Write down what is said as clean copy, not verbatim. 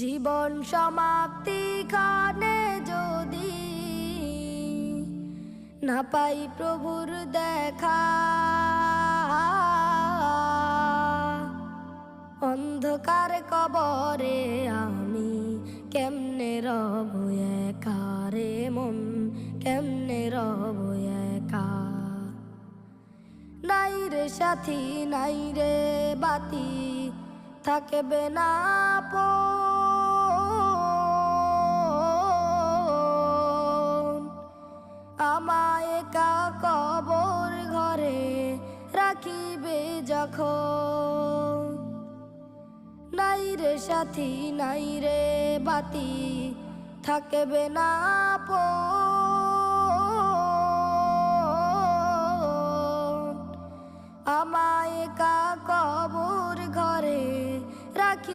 জীবন সমাপ্তি খানে যদি না পাই প্রভুর দেখা, অন্ধকার কবরে আমি কেমনে রব একা রে মন, কেমনে রব একা। নাই রে সাথী নাই রে বাতি, থাকবে না আপন। আমায় একা কবর ঘরে রাখিবে যখন। নাই রে সাথী নাই রে বাতি, থাকবে না আপন। আমায় একা কবর ঘরে রাখি